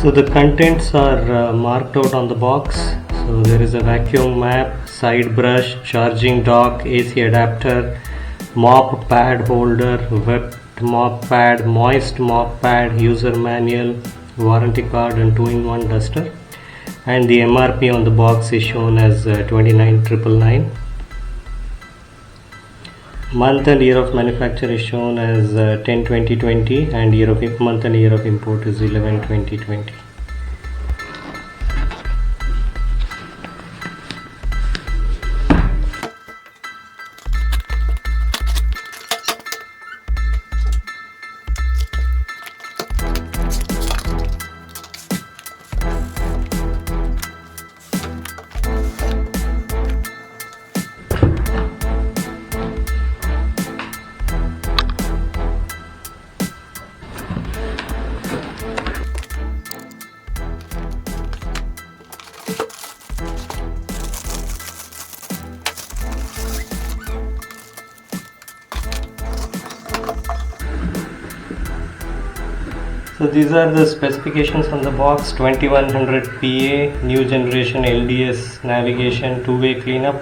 So the contents are marked out on the box. So there is a vacuum map, side brush, charging dock, AC adapter, mop pad holder, wet mop pad, moist mop pad, user manual, warranty card and 2-in-1 duster. And the MRP on the box is shown as 29,999. Month and year of manufacture is shown as 10/20/20 and month and year of import is 11/20/20. So these are the specifications on the box: 2100 PA, new generation LDS navigation, 2-way cleanup,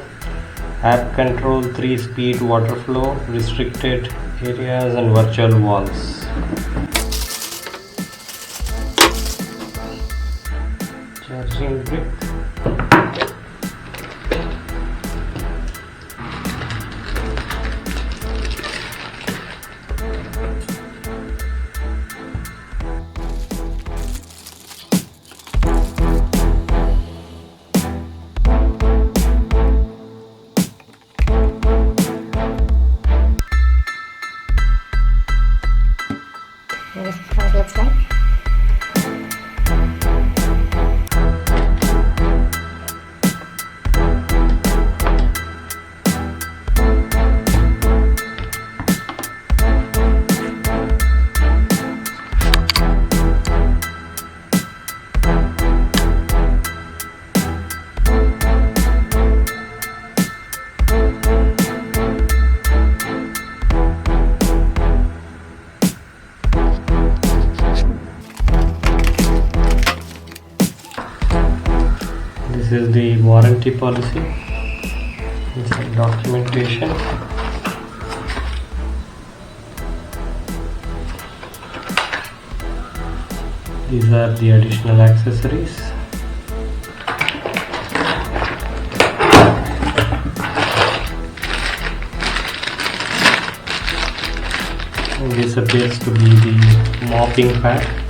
app control, 3-speed water flow, restricted areas and virtual walls. Charging brick. This is how it looks like. This is the warranty policy. Inside documentation. These are the additional accessories. And this appears to be the mopping pad.